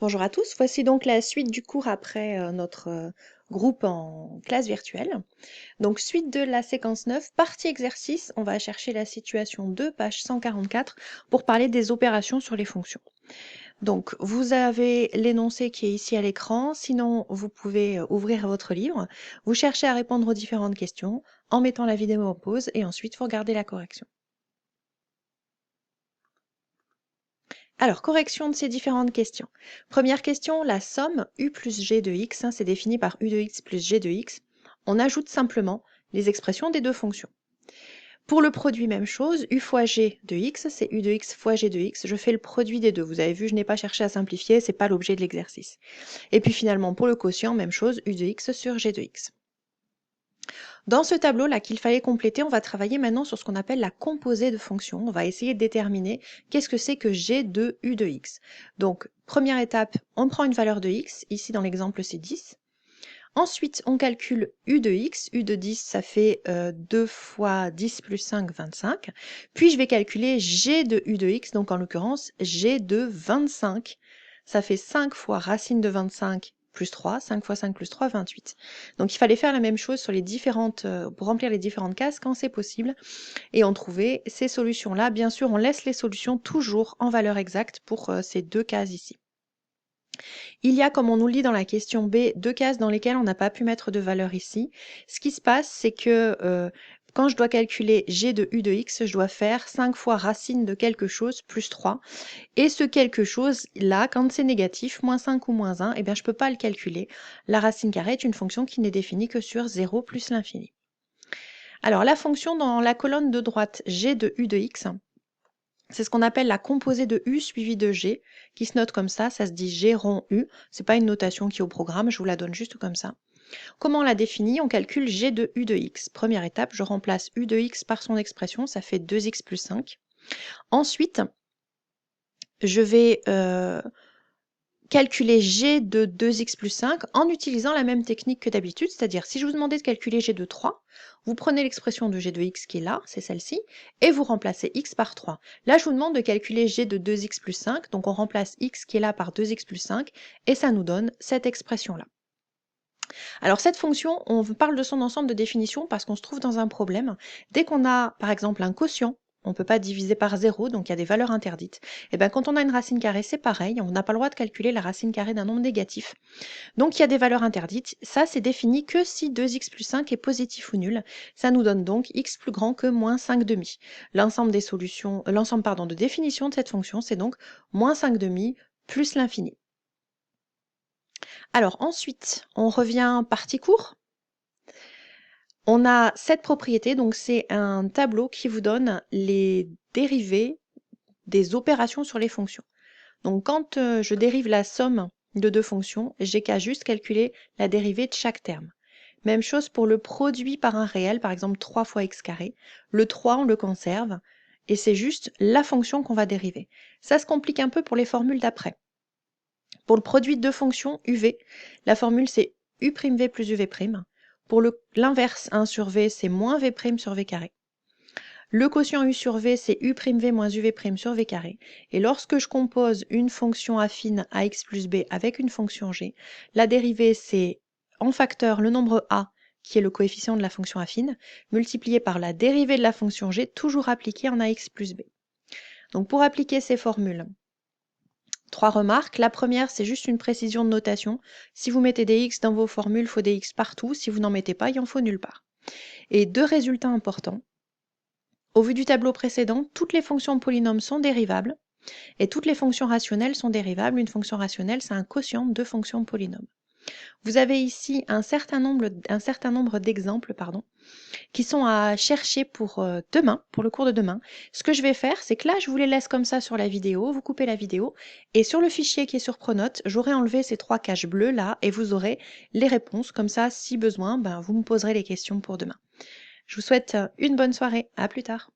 Bonjour à tous, voici donc la suite du cours après notre groupe en classe virtuelle. Donc suite de la séquence 9, partie exercice, on va chercher la situation 2, page 144, pour parler des opérations sur les fonctions. Donc vous avez l'énoncé qui est ici à l'écran, sinon vous pouvez ouvrir votre livre, vous cherchez à répondre aux différentes questions en mettant la vidéo en pause et ensuite vous regardez la correction. Alors, correction de ces différentes questions. Première question, la somme u plus g de x, c'est défini par u de x plus g de x. On ajoute simplement les expressions des deux fonctions. Pour le produit, même chose, u fois g de x, c'est u de x fois g de x. Je fais le produit des deux. Vous avez vu, je n'ai pas cherché à simplifier, c'est pas l'objet de l'exercice. Et puis finalement, pour le quotient, même chose, u de x sur g de x. Dans ce tableau-là qu'il fallait compléter, on va travailler maintenant sur ce qu'on appelle la composée de fonctions. On va essayer de déterminer qu'est-ce que c'est que g de u de x. Donc, première étape, on prend une valeur de x. Ici, dans l'exemple, c'est 10. Ensuite, on calcule u de x. U de 10, ça fait 2 fois 10 plus 5, 25. Puis, je vais calculer g de u de x, donc en l'occurrence, g de 25. Ça fait 5 fois racine de 25 plus 3, 5 fois 5 plus 3, 28. Donc il fallait faire la même chose sur les différentes, pour remplir les différentes cases quand c'est possible, et on trouvait ces solutions-là. Bien sûr, on laisse les solutions toujours en valeur exacte pour ces deux cases ici. Il y a, comme on nous le dit dans la question B, deux cases dans lesquelles on n'a pas pu mettre de valeur ici. Ce qui se passe, c'est que quand je dois calculer g de u de x, je dois faire 5 fois racine de quelque chose plus 3. Et ce quelque chose, là, quand c'est négatif, moins 5 ou moins 1, eh bien, je ne peux pas le calculer. La racine carrée est une fonction qui n'est définie que sur 0 plus l'infini. Alors, la fonction dans la colonne de droite, g de u de x, c'est ce qu'on appelle la composée de u suivie de g, qui se note comme ça se dit g rond u. C'est pas une notation qui est au programme, je vous la donne juste comme ça. Comment on la définit? On calcule g de u de x. Première étape, je remplace u de x par son expression, ça fait 2x plus 5. Ensuite, je vais calculer g de 2x plus 5 en utilisant la même technique que d'habitude, c'est-à-dire si je vous demandais de calculer g de 3, vous prenez l'expression de g de x qui est là, c'est celle-ci, et vous remplacez x par 3. Là, je vous demande de calculer g de 2x plus 5, donc on remplace x qui est là par 2x plus 5, et ça nous donne cette expression-là. Alors cette fonction, on parle de son ensemble de définitions parce qu'on se trouve dans un problème. Dès qu'on a, par exemple, un quotient, on ne peut pas diviser par 0, donc il y a des valeurs interdites. Et bien quand on a une racine carrée, c'est pareil, on n'a pas le droit de calculer la racine carrée d'un nombre négatif. Donc il y a des valeurs interdites. Ça, c'est défini que si 2x plus 5 est positif ou nul. Ça nous donne donc x plus grand que moins 5 demi. L'ensemble des solutions, l'ensemble de définition de cette fonction, c'est donc moins 5 demi plus l'infini. Alors ensuite, on revient partie court. On a cette propriété, donc c'est un tableau qui vous donne les dérivées des opérations sur les fonctions. Donc quand je dérive la somme de deux fonctions, j'ai qu'à juste calculer la dérivée de chaque terme. Même chose pour le produit par un réel, par exemple 3 fois x carré. Le 3, on le conserve, et c'est juste la fonction qu'on va dériver. Ça se complique un peu pour les formules d'après. Pour le produit de deux fonctions, uv, la formule c'est u'v plus uv'. Pour l'inverse, 1 sur v, c'est moins v' sur v carré. Le quotient u sur v, c'est u'v moins uv' sur v carré. Et lorsque je compose une fonction affine ax plus b avec une fonction g, la dérivée, c'est en facteur le nombre a, qui est le coefficient de la fonction affine, multiplié par la dérivée de la fonction g, toujours appliquée en ax plus b. Donc pour appliquer ces formules, 3 remarques. La première, c'est juste une précision de notation. Si vous mettez des x dans vos formules, il faut des x partout. Si vous n'en mettez pas, il en faut nulle part. Et deux résultats importants. Au vu du tableau précédent, toutes les fonctions polynômes sont dérivables et toutes les fonctions rationnelles sont dérivables. Une fonction rationnelle, c'est un quotient de fonctions polynômes. Vous avez ici un certain nombre d'exemples qui sont à chercher pour demain, pour le cours de demain. Ce que je vais faire, c'est que là, je vous les laisse comme ça sur la vidéo, vous coupez la vidéo, et sur le fichier qui est sur Pronote, j'aurai enlevé ces 3 caches bleues là, et vous aurez les réponses. Comme ça, si besoin, vous me poserez les questions pour demain. Je vous souhaite une bonne soirée, à plus tard.